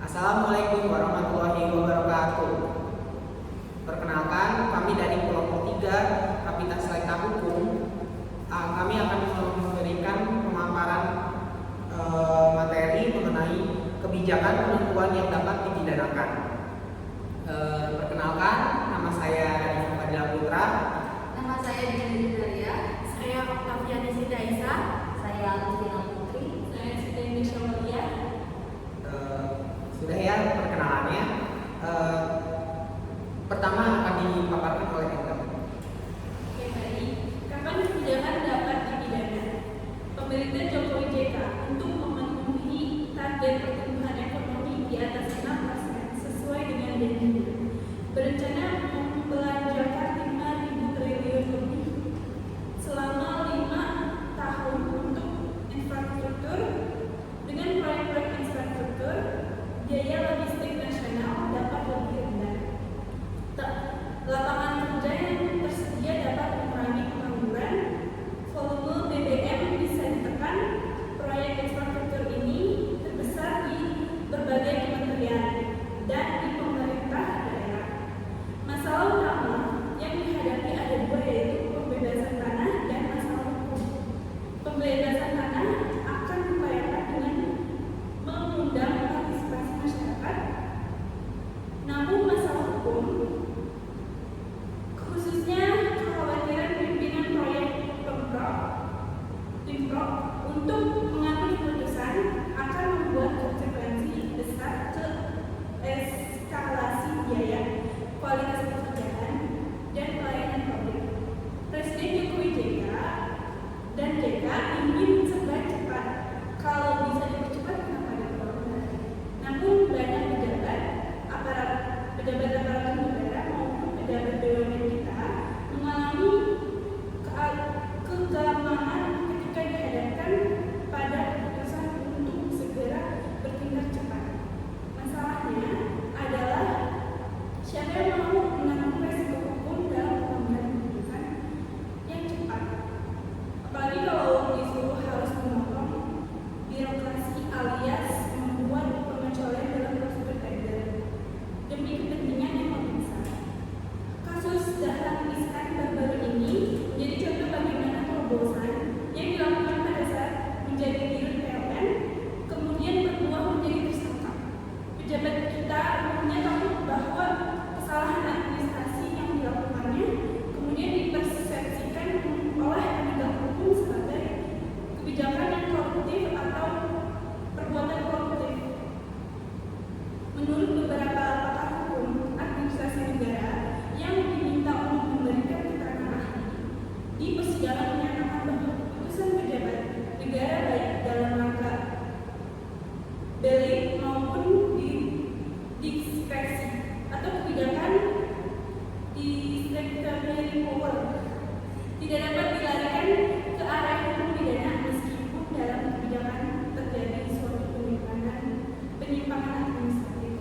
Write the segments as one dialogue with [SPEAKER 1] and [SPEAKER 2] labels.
[SPEAKER 1] Assalamualaikum warahmatullahi wabarakatuh. Perkenalkan, kami dari kelompok 3 Kapitan Selekta Hukum. Kami akan memberikan pemaparan materi mengenai kebijakan penentuan yang dapat dipidanakan. Perkenalkan, nama saya Arifin Fadila Putra.
[SPEAKER 2] Nama saya Dini Daria.
[SPEAKER 3] Saya Octaviani Sidaisa.
[SPEAKER 2] Saya Agustina Putri.
[SPEAKER 3] Saya Siti Indonesia Walia.
[SPEAKER 1] Sudah ya perkenalannya. Pertama akan dipaparkan oleh Eka.
[SPEAKER 3] Oke, baik. Kapan kebijakan dapat dipidana? Pemerintah Jokowi JK untuk memenuhi target pertumbuhan ekonomi di atas 6% sesuai dengan janjinya, berencana membelanjakan 5.000 triliun lebih selama 5 tahun untuk infrastruktur. Dengan proyek-proyek infrastruktur, biaya logistik nasional dapat lebih rendah. Lapangan kerja yang tersedia dapat mengurangi pengangguran, volume BBM bisa ditekan. Proyek infrastruktur ini terbesar di berbagai kementerian dan di pemerintah daerah. Masalah utama yang dihadapi ada dua, yaitu pembebasan tanah dan masalah hukum. Pembebasan tanah akan diupayakan dengan mengundang partisipasi masyarakat, namun masalah hukum, khususnya kekhawatiran pimpinan proyek Pemprov untuk mengambil keputusan, akan membuat konsekuensi besar ke eskalasi biaya, kualitas pekerjaan, dan pelayanan publik. Presiden Jokowi JK ingin serba cepat. Kalau bisa dipercepat, kenapa diperlambat? Namun banyak pejabat aparatur negara maupun pejabat BUMN kita mengalami kegamangan ketika dihadapkan pada keputusan untuk segera bertindak cepat. Masalahnya adalah siapa yang mau menanggung resiko hukum dalam pengambilan keputusan yang cepat, apalagi kalau disuruh harus memotong birokrasi alias membuat pengecualian dalam prosedur tender demi kepentingan yang lebih besar. Kasus Dahlan Iskan baru-baru ini menjadi contoh bagaimana terobosan yang dilakukan pada saat menjadi dirut PLN kemudian berbuah menjadi tersangka. Pejabat kita umumnya takut bahwa kesalahan administrasi yang dilakukannya kemudian dipersepsikan oleh penegak hukum sebagai kebijakan yang koruptif atau perbuatan koruptif. Menurut beberapa pakar hukum administrasi negara yang diminta untuk memberikan keterangan ahli di persidangan, menyatakan bahwa keputusan pejabat negara baik dalam rangka belik maupun diskresi atau kebijakan discretionary power tidak dapat dilarikan ke arah hukum pidana meskipun dalam kebijakan terjadi suatu penyimpangan administratif.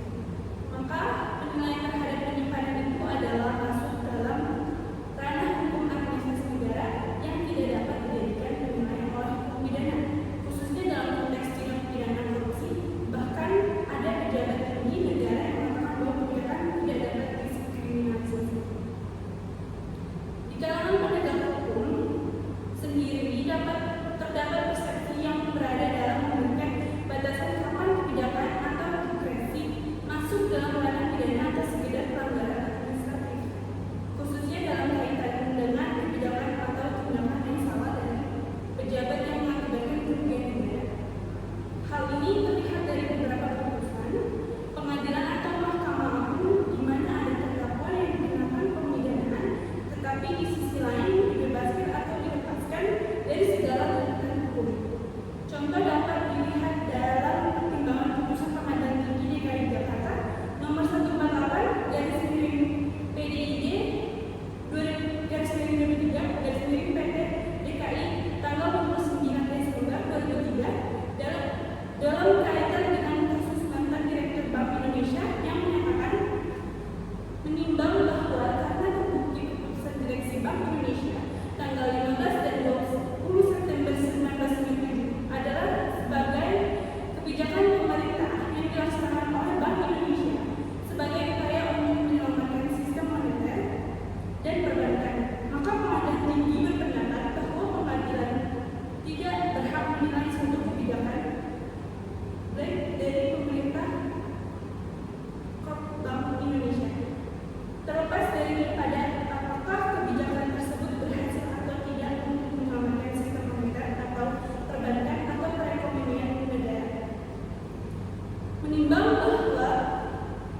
[SPEAKER 3] menimbang bahwa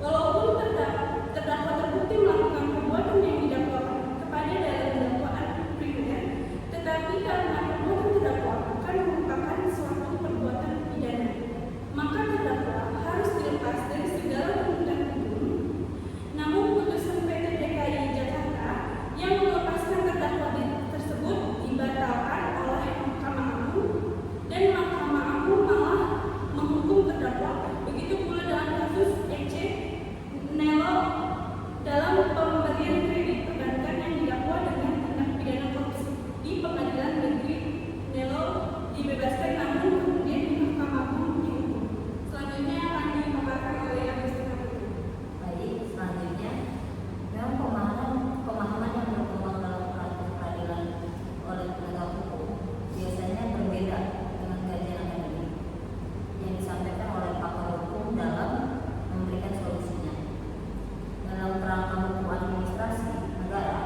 [SPEAKER 3] walaupun terdakwa terbukti melakukan perbuatan yang didakwakan kepada dalam dakwaan primer, tetapi karena perbuatan terdakwa bukan merupakan suatu perbuatan pidana, maka terdakwa harus dilepas dari segala tuntutan hukum. Namun putusan PT DKI Jakarta yang melepaskan terdakwa tersebut dibatalkan oleh Mahkamah Agung, dan Mahkamah Agung malah menghukum terdakwa. Begitu pula dalam kasus EC Nelo dalam pemberian kredit perbankan yang didakwa dengan tindak pidana korupsi di Pengadilan Negeri Nelo dibebaskan, namun kemudian di Mahkamah Agung dihukum. Selanjutnya akan dipaparkan oleh Agustina Putri.
[SPEAKER 2] Baik, selanjutnya memang pemahaman yang berkembang dalam peradilan oleh penegak hukum biasanya berbeda dengan kajian akademik yang disampaikan oleh pakar hukum dalam memberikan solusinya. Dalam kerangka hukum administrasi negara,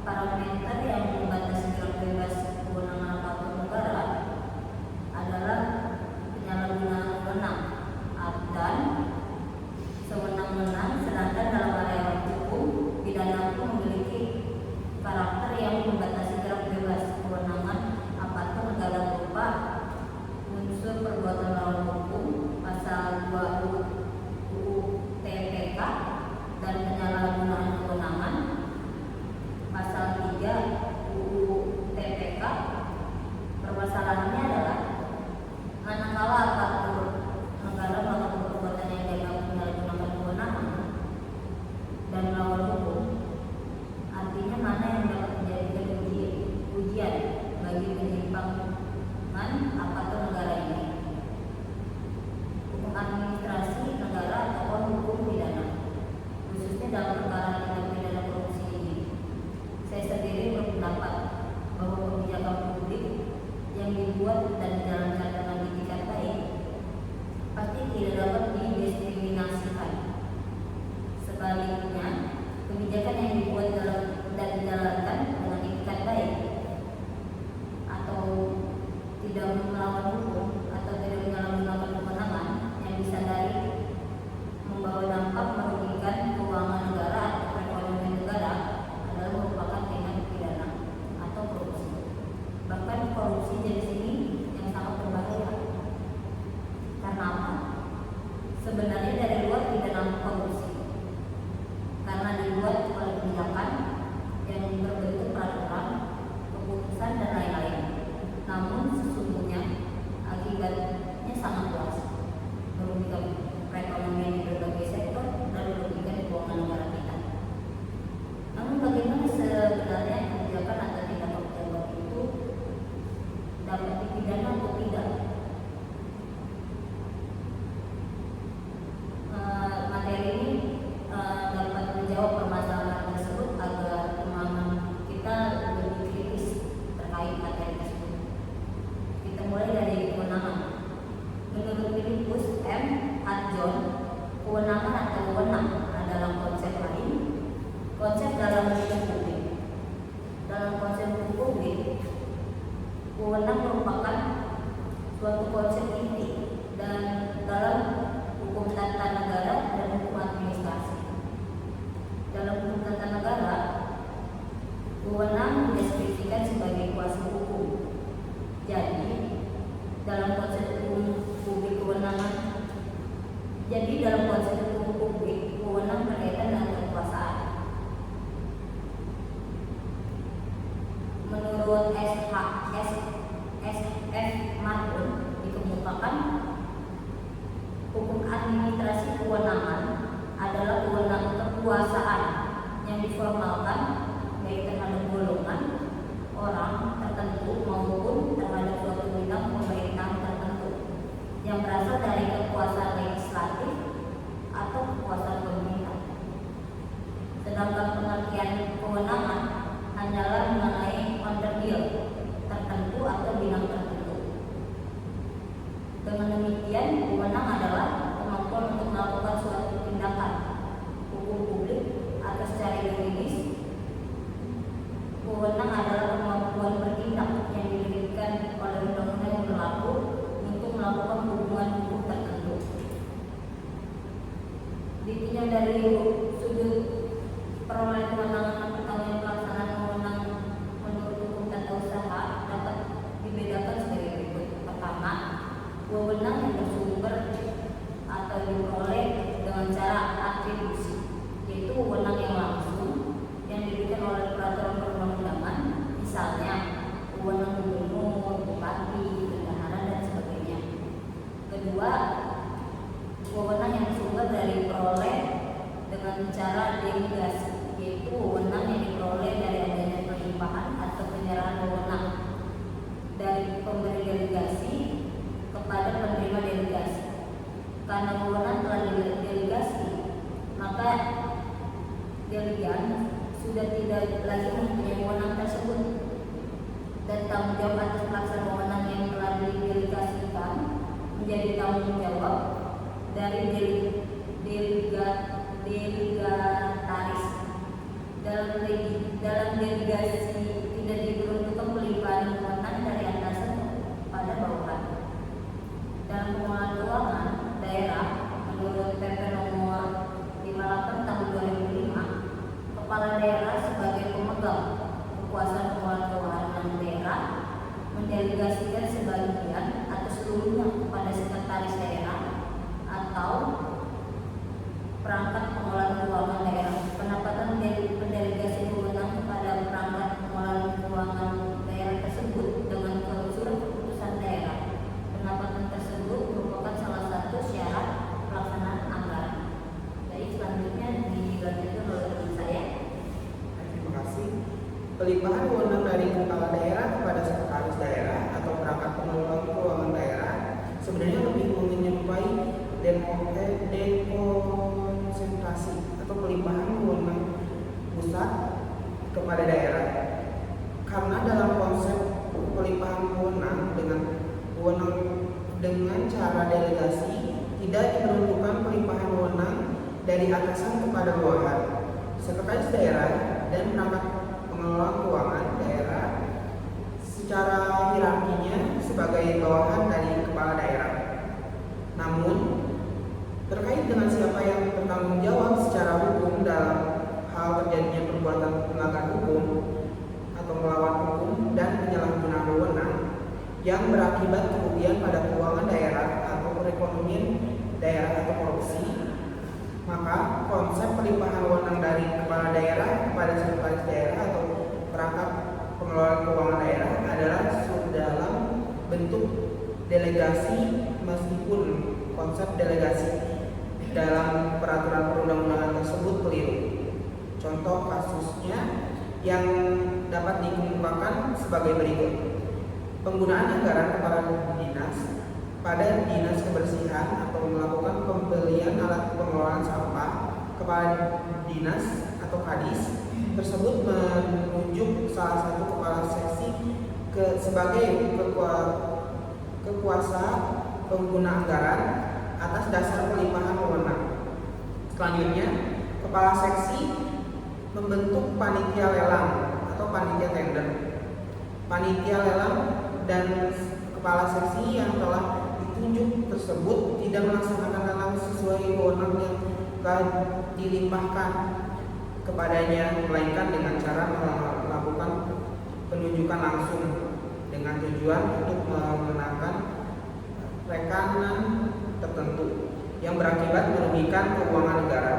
[SPEAKER 2] parameter yang membatasi gerak bebas kewenangan aparatur negara adalah penyalahgunaan wewenang dan sewenang-wenang, sedangkan dalam area hukum pidana pun memiliki karakter yang membatasi gerak bebas kewenangan aparatur negara berupa unsur perbuatan melawan hukum pasal 2 UU TPK dan penyalahgunaan kewenangan pasal 3 UU TPK. Permasalahannya adalah manakala aparatur negara melakukan perbuatan yang dianggap menyalahgunakan kewenangan dan melawan hukum, artinya mana yang dapat menjadikan ujian bagi penyimpangan aparatur negara ini, hukum administrasi negara ataupun hukum pidana, khususnya dalam perkara tindak pidana korupsi ini. Saya sendiri berpendapat bahwa kebijakan publik yang dibuat dan dijalankan dengan itikat baik pasti tidak dapat didiskriminasikan. Sebaliknya, kebijakan yang dibuat dan dijalankan dengan itikat baik atau tidak melawan hukum atau tidak menyalahgunakan kewenangan yang disadari membawa dampak merugikan keuangan negara atau perekonomian negara adalah merupakan tindak pidana atau korupsi. Bahkan korupsi jenis ini yang sangat berbahaya. Karena apa? Sebenarnya dari luar tidak nampak korupsi, karena dibuat oleh kebijakan yang berbentuk peraturan, keputusan dan lain-lain. Namun sesungguhnya akibatnya sangat luas, merugikan perekonomian di berbagai sektor dan merugikan keuangan negara kita. Namun bagaimana sebenarnya kebijakan atau tindakan pejabat itu dapat dipidana atau tidak? Materi ini dapat menjawab permasalahan tersebut agar pemahaman kita lebih kritis terkait materi tersebut. Kita mulai dari kewenangan. Menurut Filipus M. Hadjon, kewenangan atau wewenang adalah konsep lain, konsep dalam hukum publik. Dalam konsep hukum publik, wewenang merupakan suatu konsep inti dan dalam hukum tata negara dan hukum administrasi. Dalam hukum tata negara, wewenang dideskripsikan sebagai kuasa hukum. Jadi, dalam konsep hukum publik wewenang berkaitan dengan kekuasaan. Menurut S.F. Martin dikemukakan, hukum administrasi kewenangan adalah kewenangan kekuasaan yang diformalkan baik terhadap golongan orang tertentu maupun terhadap suatu bidang pemerintahan tertentu yang berasal dari kekuasaan legislatif atau kekuasaan pemerintah. Sedangkan pengertian kewenangan hanyalah mengenai onderdil tertentu atau bidang tertentu. Dengan demikian, wewenang adalah kemampuan untuk melakukan suatu tindakan hukum publik atau secara yuridis. Wewenang adalah kemampuan bertindak yang diberikan oleh undang-undang yang berlaku untuk melakukan hubungan hukum tertentu. dari sudut perolehan kewenangan pengetahuan pelaksanaan wewenang menurut hukum tata usaha dapat dibedakan sebagai berikut. Pertama, wewenang yang bersumber atau diperoleh dengan cara atribusi, yaitu wewenang yang langsung yang diberikan oleh peraturan perundang-undangan, misalnya wewenang gubernur, bupati, bendahara dan sebagainya. Kedua, wewenang yang bersumber dari peroleh dengan cara delegasi, yaitu wewenang yang diperoleh dari adanya pelimpahan atau penyerahan wewenang dari pemberi delegasi kepada penerima delegasi. Karena wewenang telah didelegasi, maka delegan sudah tidak lagi mempunyai wewenang tersebut, dan tanggung jawab atas pelaksanaan wewenang yang telah didelegasikan menjadi tanggung jawab dari delegataris. Dalam delegasi tidak diperuntukkan pelimpahan wewenang dari atasan pada bawahan. Dalam pengelolaan keuangan daerah menurut PP nomor 58 tahun 2005, kepala daerah sebagai pemegang kekuasaan pengelolaan keuangan daerah mendelegasikan sebagian atau seluruhnya kepada sekretaris daerah atau perangkat pengelolaan keuangan daerah. Pendapatan pendelegasi wewenang kepada perangkat pengelolaan keuangan daerah tersebut dengan surat keputusan daerah. Pendapatan tersebut merupakan salah satu syarat pelaksanaan anggaran. Jadi selanjutnya dilanjutkan oleh teman saya.
[SPEAKER 1] Terima kasih. Pelimpahan wewenang dari kepala daerah kepada sekretaris daerah atau perangkat pengelola keuangan daerah sebenarnya lebih menyerupai dekonsentrasi atau pelimpahan wewenang pusat kepada daerah. Karena dalam konsep pelimpahan wewenang dengan cara delegasi tidak diperuntukkan pelimpahan wewenang dari atasan kepada bawahan. Sekretaris daerah dan perangkat pengelola keuangan daerah secara hierarkinya sebagai bawahan dari kepala daerah. Namun terkait dengan siapa yang bertanggung jawab secara hukum dalam hal terjadinya perbuatan melanggar hukum atau melawan hukum dan penyalahgunaan wewenang yang berakibat kerugian pada keuangan daerah atau perekonomian daerah atau korupsi, maka konsep pelimpahan wewenang dari kepala daerah kepada sekretaris daerah atau perangkat pengelola keuangan daerah adalah dalam bentuk delegasi, meskipun konsep delegasi dalam peraturan perundang-undangan tersebut keliru. Contoh kasusnya yang dapat dikemukakan sebagai berikut. Penggunaan anggaran kepala dinas pada dinas kebersihan atau melakukan pembelian alat pengelolaan sampah kepala dinas atau kadis tersebut menunjuk salah satu kepala seksi sebagai kekuasa pengguna anggaran atas dasar pelimpahan wewenang. Selanjutnya, kepala seksi membentuk panitia lelang atau panitia tender. Panitia lelang dan kepala seksi yang telah ditunjuk tersebut tidak melaksanakan lelang sesuai wewenang yang telah dilimpahkan kepadanya, melainkan dengan cara melakukan penunjukan langsung dengan tujuan untuk mengenakan rekanan tertentu yang berakibat merugikan keuangan negara.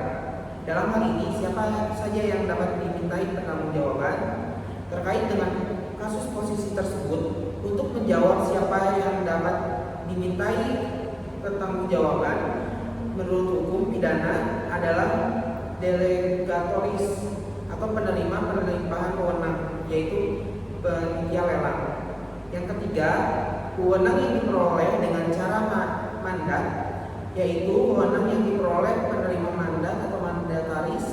[SPEAKER 1] Dalam hal ini, siapa saja yang dapat dimintai pertanggungjawaban terkait dengan kasus posisi tersebut? Untuk menjawab siapa yang dapat dimintai pertanggungjawaban menurut hukum pidana adalah delegatoris atau penerima pelimpahan wewenang, yaitu panitia lelang. Yang ketiga, wewenang yang diperoleh dengan cara mandat, yaitu wewenang yang diperoleh penerima mandat atau mandataris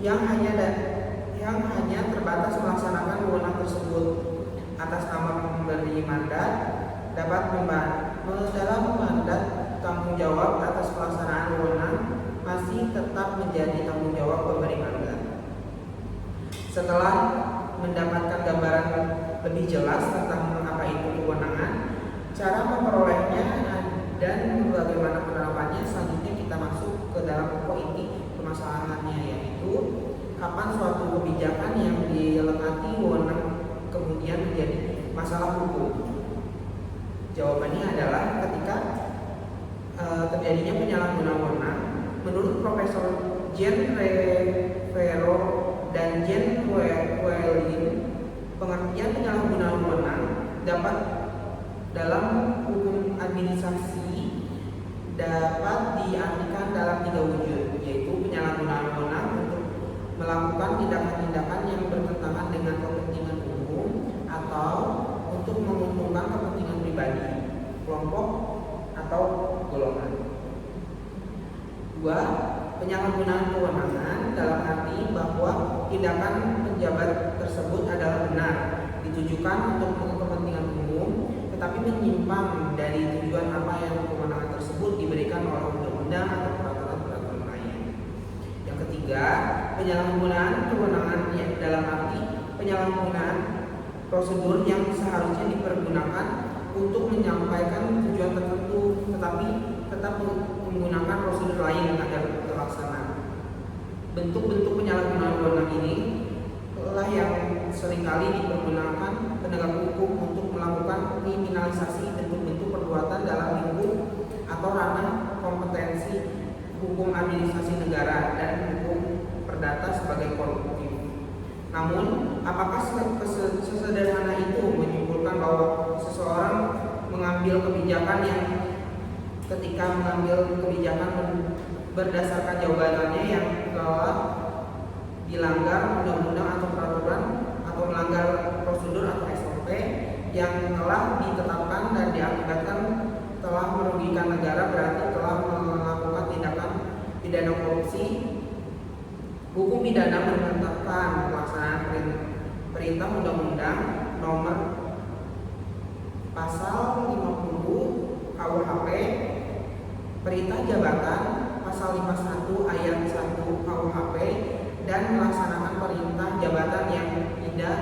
[SPEAKER 1] yang hanya terbatas melaksanakan wewenang tersebut atas nama pemberi mandat, dapat dalam mandat tanggung jawab atas pelaksanaan wewenang masih tetap menjadi tanggung jawab pemberi mandat. Setelah mendapatkan gambaran lebih jelas tentang apa itu kewenangan, cara memperolehnya dan bagaimana penerapannya, selanjutnya kita masuk ke dalam pokok inti permasalahan. suatu kebijakan yang dilekati wewenang kemudian menjadi masalah hukum? Jawabannya adalah ketika terjadinya penyalahgunaan wewenang. Menurut Profesor Jean Revero dan Jean Welin, pengertian penyalahgunaan wewenang dapat dalam hukum administrasi dapat diartikan dalam 3 wujud, yaitu penyalahgunaan wewenang untuk melakukan tindakan-tindakan yang bertentangan dengan kepentingan umum atau untuk menguntungkan kepentingan pribadi, kelompok, atau golongan. 2. Penyalahgunaan kewenangan dalam arti bahwa tindakan pejabat tersebut adalah benar, ditujukan untuk kepentingan umum, tetapi menyimpang dari tujuan apa yang kewenangan tersebut diberikan oleh undang-undang atau peraturan-peraturan lain. Yang ketiga, penyalahgunaan kewenangan dalam arti penyalahgunaan prosedur yang seharusnya dipergunakan untuk menyampaikan tujuan tertentu, tetapi tetap menggunakan prosedur lain agar terlaksana. Bentuk-bentuk penyalahgunaan wewenang ini adalah yang seringkali dipergunakan penegak hukum untuk melakukan kriminalisasi bentuk-bentuk perbuatan dalam lingkup atau ranah kompetensi hukum administrasi negara dan hukum perdata sebagai koruptif. Namun, apakah sesederhana itu menyimpulkan bahwa seseorang mengambil kebijakan yang ketika mengambil kebijakan berdasarkan jawabannya yang telah dilanggar undang-undang atau peraturan atau melanggar prosedur atau SOP yang telah ditetapkan dan diakibatkan telah merugikan negara, berarti telah melakukan tindakan pidana korupsi? Hukum pidana menetapkan pelaksanaan perintah undang-undang nomor pasal 50 KUHP, perintah jabatan pasal 51 ayat 1 KUHP, dan melaksanakan perintah jabatan yang tidak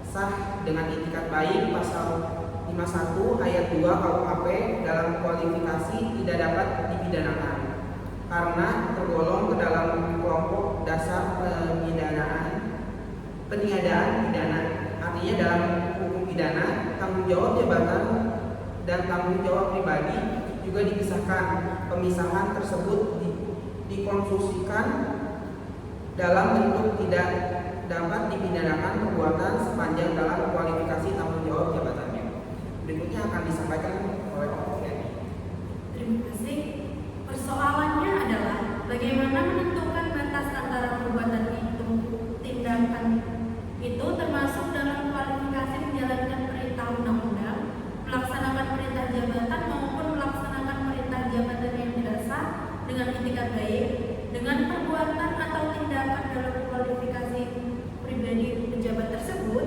[SPEAKER 1] sah dengan itikat baik pasal 51 ayat 2 KUHP dalam kualifikasi tidak dapat dipidanakan karena tergolong ke dalam kelompok dasar peniadaan pidana. Artinya dalam hukum pidana, tanggung jawab jabatan dan tanggung jawab pribadi juga dipisahkan. Pemisahan tersebut dikonstruksikan dalam bentuk tidak dapat dipidanakan perbuatan sepanjang dalam kualifikasi tanggung jawab jabatannya. Berikutnya akan disampaikan oleh Prof. Yani.
[SPEAKER 4] Terima kasih. Persoalannya adalah bagaimana menentukan batas antara perbuatan itu, tindakan itu termasuk dalam kualifikasi menjalankan perintah undang-undang, melaksanakan perintah jabatan maupun melaksanakan perintah jabatan yang tidak sah dengan itikat baik, dengan perbuatan atau tindakan dalam kualifikasi pribadi pejabat tersebut.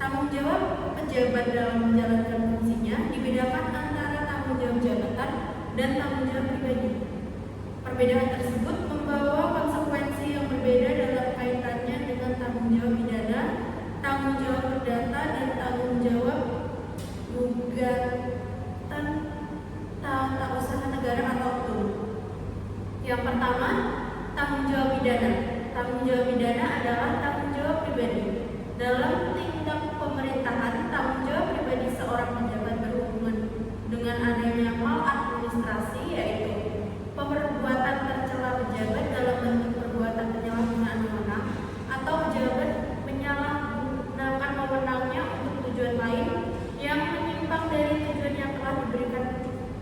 [SPEAKER 4] Tanggung jawab pejabat dalam menjalankan fungsinya dibedakan antara tanggung jawab jabatan dan tanggung jawab pribadi. Perbedaan tersebut membawa konsekuensi yang berbeda dalam kaitannya dengan tanggung jawab pidana, tanggung jawab perdata, dan tanggung jawab gugatan tata usaha negara atau otonom. Yang pertama, tanggung jawab pidana. Tanggung jawab pidana adalah tanggung jawab pribadi. Dalam tindak pemerintahan, tanggung jawab pribadi seorang pejabat berhubungan dengan adanya maladministrasi, yaitu perbuatan tercela pejabat dalam bentuk perbuatan penyalahgunaan wewenang atau pejabat menyalahgunakan wewenangnya untuk tujuan lain yang menyimpang dari tujuan yang telah diberikan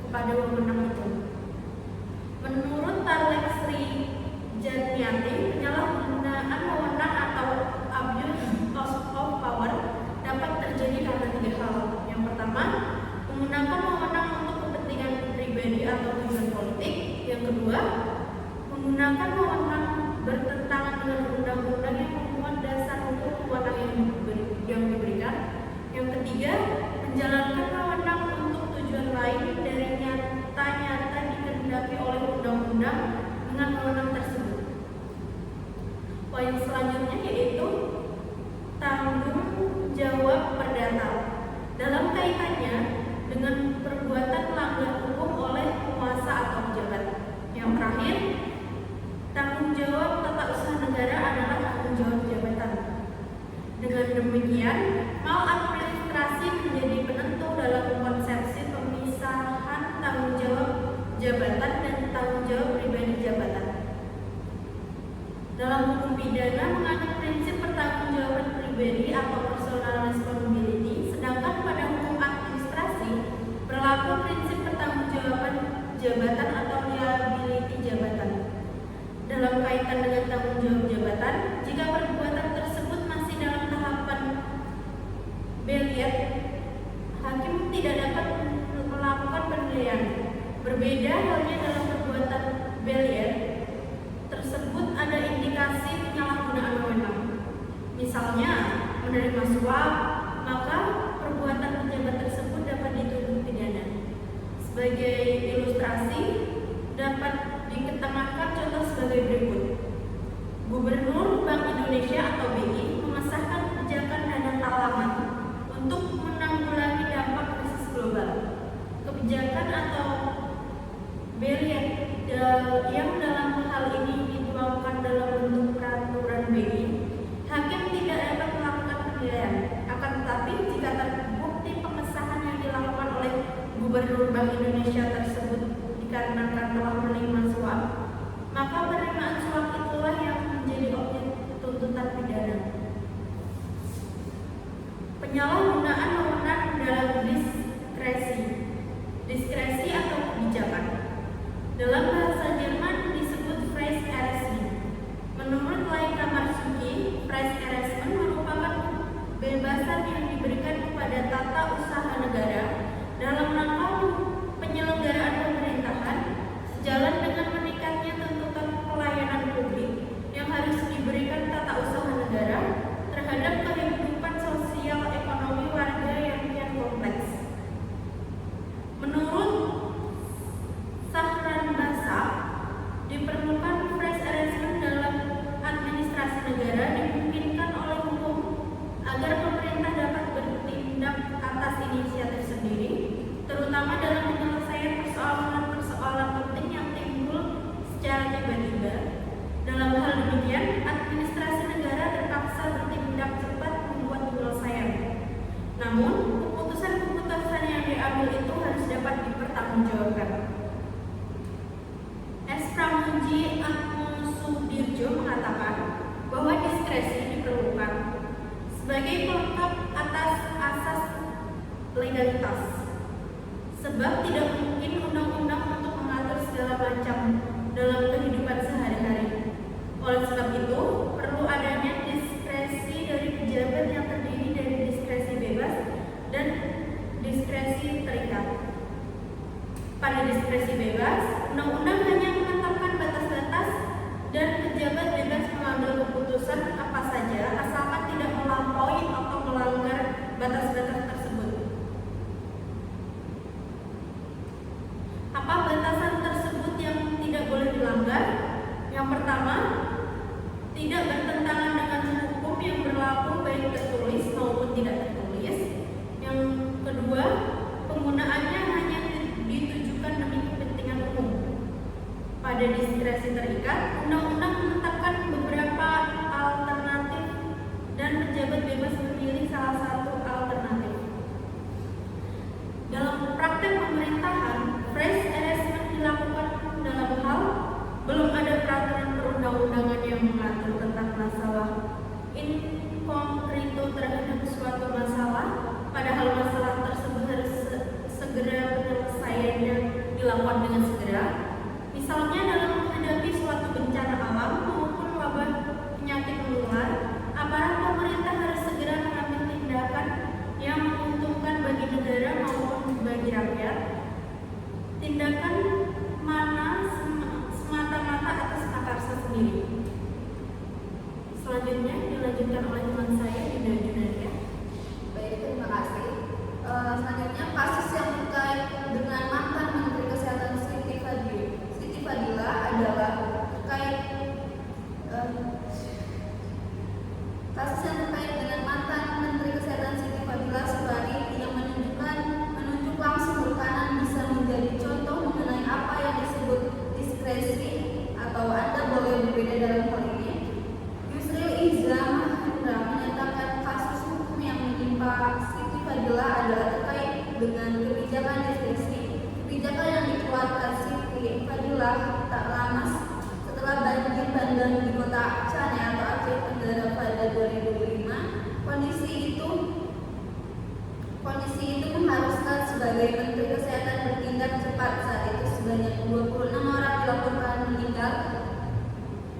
[SPEAKER 4] kepada wewenang itu. Menurut Tarlek Sri Jatniati, penyalahgunaan wewenang atau abuse of power dapat terjadi karena 3 hal. Yang pertama, menggunakan wewenang untuk kepentingan pribadi atau tujuan politik. Yang kedua, menggunakan wewenang bertentangan dengan undang-undang yang memuat dasar hukum wewenang yang diberikan. Yang ketiga, menjalankan wewenang untuk tujuan lain dari nyata-nyata dikehendaki oleh undang-undang dengan wewenang tersebut. Poin selanjutnya yaitu tanggung jawab perdata dalam kaitannya dengan perbuatan melanggar hukum oleh penguasa atau pejabat. Yang terakhir, tanggung jawab tata usaha negara adalah tanggung jawab pidana menganut prinsip pertanggungjawaban pribadi atau personal responsibility, sedangkan pada hukum administrasi berlaku prinsip pertanggungjawaban jabatan atau liability jabatan. Dalam kaitan dengan tanggung jawab jabatan, jika perbuatan tersebut masih dalam tahapan beliat, hakim tidak dapat melakukan penilaian. Berbeda halnya dalam perbuatan beliat tersebut ada indikasi penyalahgunaan wewenang. Misalnya menerima suap, maka perbuatan pejabat tersebut dapat dituduh pidana. Sebagai ilustrasi dapat diketemukan contoh sebagai berikut. Gubernur Bank Indonesia atau BI mengesahkan kebijakan dana talangan untuk menanggulangi dampak krisis global. Kebijakan atau beliat yang dalam hal ini dituangkan dalam bentuk peraturan BI, hakim tidak dapat melakukan penilaian. Akan tetapi jika terbukti pengesahan yang dilakukan oleh Gubernur Bank Indonesia tersebut dikarenakan telah menerima suap, maka penerimaan suap itulah yang menjadi objek tuntutan pidana. Penyalahgunaan wewenang dalam diskresi atau kebijakan. Dalam bahasa Jerman disebut Freiheitsrecht. Menurut Laika Marzuki, Freiheitsrecht merupakan kebebasan yang diberikan kepada tata usaha negara dalam rangka penyelenggaraan pemerintahan, sejalan dengan meningkatnya tuntutan pelayanan publik yang harus diberikan tata usaha negara terhadap kehidupan sosial ekonomi warga yang kian kompleks. Menurut Sahran Basa, diperlukan Freiheitsrecht dalam administrasi negara dimungkinkan oleh hukum agar pemerintah dapat bertindak atas inisiatif sendiri, terutama dalam penyelesaian persoalan-persoalan penting yang timbul secara tiba-tiba. Dalam hal demikian, administrasi negara terpaksa bertindak cepat membuat penyelesaian. Namun, keputusan-keputusan yang diambil itu harus dapat dipertanggungjawabkan. S. Pramuji Atmosudirjo mengatakan bahwa diskresi diperlukan sebagai pelengkap atas asas legalitas, sebab tidak mungkin undang-undang untuk mengatur segala macam dalam kehidupan sehari-hari. Oleh sebab itu, perlu adanya diskresi dari pejabat yang terdiri dari diskresi bebas dan diskresi terikat. Pada diskresi bebas, undang-undang hanya menetapkan batas-batas dan pejabat bebas mengambil keputusan apa saja asalkan tidak melampaui atau melanggar batas-batas tersebut. Apa batasan tersebut yang tidak boleh dilanggar? Yang pertama, tidak bertentangan dengan hukum yang berlaku baik tertulis maupun tidak tertulis. Yang kedua, penggunaannya hanya ditujukan demi kepentingan umum. Pada diskresi terikat, undang-undang menetapkan beberapa alternatif dan pejabat bebas memilih salah satu alternatif. Dalam praktek pemerintahan, Freiheitsrecht dilakukan dalam hal belum ada peraturan perundang-undangan yang mengatur tentang masalah in concreto terhadap suatu masalah, padahal masalah tersebut harus segera penyelesaiannya dilakukan dengan segera. Misalnya dalam menghadapi suatu bencana alam maupun wabah penyakit menular, aparat pemerintah harus segera mengambil tindakan yang menguntungkan bagi negara maupun bagi rakyat. Tindakan mana semata-mata atas akarsa sendiri. Selanjutnya dilanjutkan oleh teman saya Dinda Junadia.
[SPEAKER 2] Baik, terima kasih. Selanjutnya kasus yang terkait dengan mantan Menteri Kesehatan Siti Fadila adalah terkait kasus yang terkait dengan mantan Menteri Kesehatan Siti Fadila Subhani yang menunjuk langsung rekanan bisa menjadi contoh mengenai apa yang disebut diskresi atau Anda boleh berbeda dalam hal ini. Yusril Iza Mahendra menyatakan kasus hukum yang menimpa Siti Fadila adalah terkait dengan kebijakan diskresi
[SPEAKER 4] meninggal,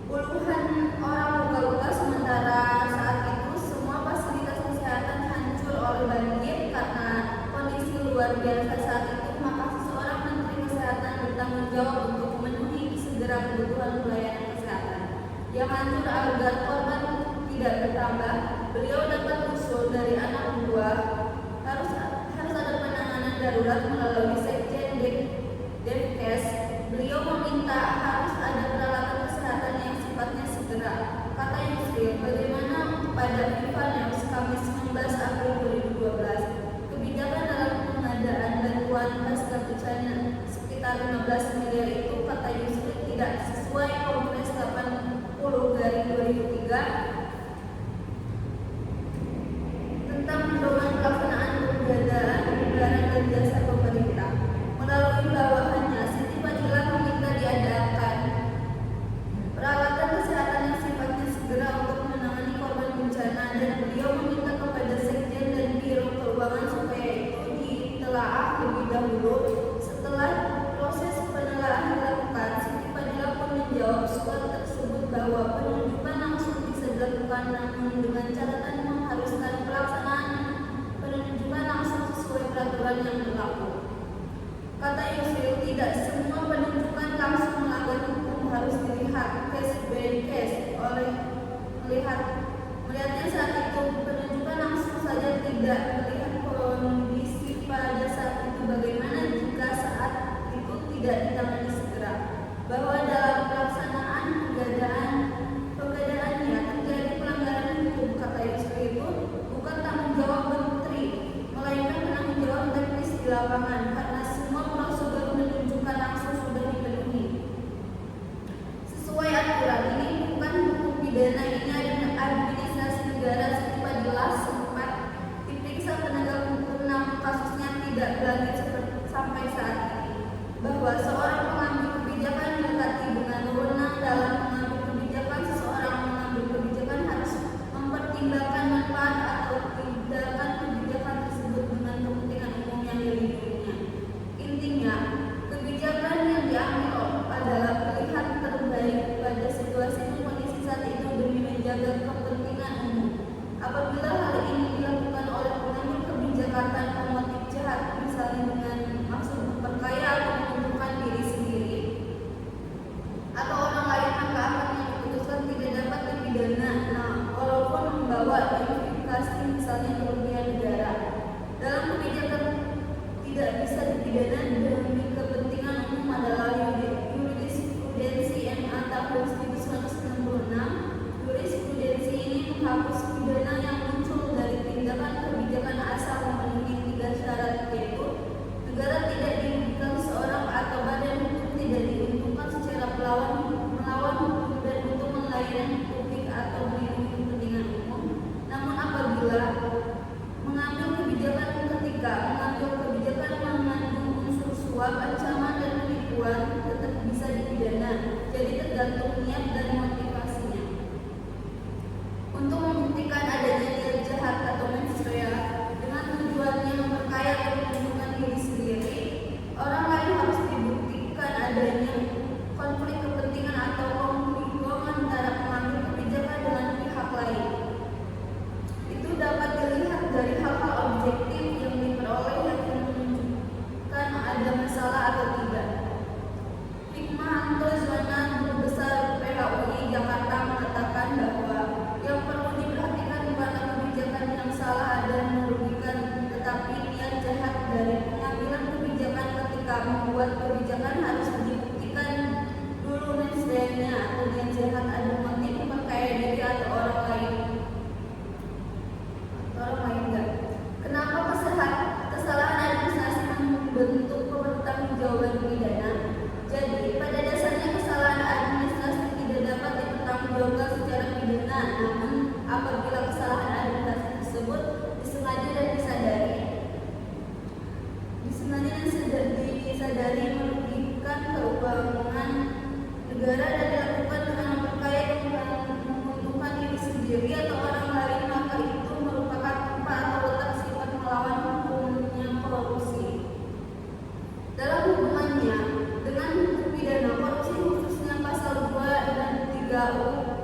[SPEAKER 4] puluhan orang luka-luka, sementara saat itu semua fasilitas kesehatan hancur oleh banjir karena kondisi luar biasa saat itu. Maka seorang menteri kesehatan bertanggung jawab untuk memenuhi segera kebutuhan pelayanan kesehatan yang hancur agar korban tidak bertambah. Beliau dapat usul dari anak buah harus ada penanganan darurat melalui Sekjen Devkes. Beliau meminta harus ada peralatan kesehatan yang sifatnya segera. Kata Yusril, bagaimana pada FIFA News Kamis 19 April 2012, kebijakan dalam pengadaan bantuan pasca bencana sekitar 15 miliar itu, kata Yusril, tidak sesuai Kongres 80/2003 tentang pedoman pelaksanaan pengadaan barang dan jasa pemerintah. Melalui bawahannya, Siti Fadilah meminta diadakan peralatan kesehatan yang sifatnya segera untuk menangani korban bencana, dan beliau meminta kepada Sekjen dan Biro Keuangan supaya itu ditelaah lebih dahulu. Setelah proses penelaahan dilakukan, Siti Fadilah pun menjawab surat tersebut bahwa penunjukan langsung bisa dilakukan, namun dengan catatan mengharuskan pelaksanaan penunjukan langsung sesuai peraturan yang berlaku. Kata Yusril, tidak semua penunjukan langsung melanggar hukum harus dilihat case by case. Melihatnya saat itu, penunjukan langsung saja tidak melihat kondisi pada saat itu. Bagaimana jika saat itu tidak ditangani segera, bahwa dalam pelaksanaan penggadaannya terjadi pelanggaran hukum. Kata Yusril, itu bukan tanggung jawab menteri, melainkan penanggung jawab teknis di lapangan, karena semua prosedur penunjukan langsung sudah dipenuhi sesuai aturan. Ini bukan hukum pidana, ini administrasi negara. Siti Fadilah sempat diperiksa penegak hukum, namun kasusnya tidak berlanjut sampai saat ini. Bahwa seorang pengambil kebijakan mendekati dengan wewenang dalam mengambil kebijakan, seseorang mengambil kebijakan harus mempertimbangkan manfaat atau tindakan kebijakan tersebut dengan kepentingan umum yang dilindunginya. Intinya, kebijakan yang diambil adalah pilihan terbaik pada situasi dan kondisi saat itu demi menjaga kepentingan umum. Apabila hal ini dilakukan oleh pengambil kebijakan tanpa motif jahat, misalnya dengan maksud memperkaya atau menguntungkan diri sendiri atau orang lain, maka akan diputuskan tidak dapat dipidana, walaupun membawa implikasi misalnya kerugian negara. Dalam kebijakan tidak bisa dipidana demi kepentingan umum adalah jurisprudensi MA tahun 1966. Jurisprudensi ini menghapus pidana yang muncul dari tindakan kebijakan asal memenuhi 3 syarat, yaitu negara tidak dirugikan, seorang atau badan hukum tidak diuntungkan secara melawan hukum, dan untuk melayani publik atau melindungi kepentingan umum. Namun apabila mengambil kebijakan mengandung unsur suap, ancaman, dan penipuan, tetap bisa dipidana. Jadi tergantung niat dan motivasinya. Untuk membuktikan adanya niat jahat atau mens rea dengan tujuannya memperkaya atau menunjukkan diri sendiri, orang lain harus dibuktikan adanya konflik kepentingan atau konflik antara pengambil kebijakan dengan pihak lain. Itu dapat dilihat dari hal-hal objektif yang diperoleh yang menunjukkan ada masalah atau tidak. Hikmahanto Zona, Guru Besar PHUI Jakarta, mengatakan bahwa yang perlu diperhatikan bukanlah kebijakan yang salah dan merugikan, tetapi niat jahat dari pengambilan kebijakan. Ketika membuat kebijakan harus dibuktikan dulu mens rea-nya atau niat jahat ada motif memperkaya diri atau orang lain. Kenapa kesalahan administrasi membentuk pertanggungjawaban pidana? Jadi, pada dasarnya kesalahan administrasi tidak dapat dipertanggungjawabkan secara pidana, namun apabila kesalahan administrasi tersebut disengaja dan disadari merugikan keuangan negara dan dilakukan dengan memperkaya dan menguntungkan diri sendiri atau orang lain, maka itu merupakan upah atau letak sifat melawan hukumnya korupsi. Dalam hubungannya dengan hukum pidana korupsi, khususnya pasal
[SPEAKER 2] KUU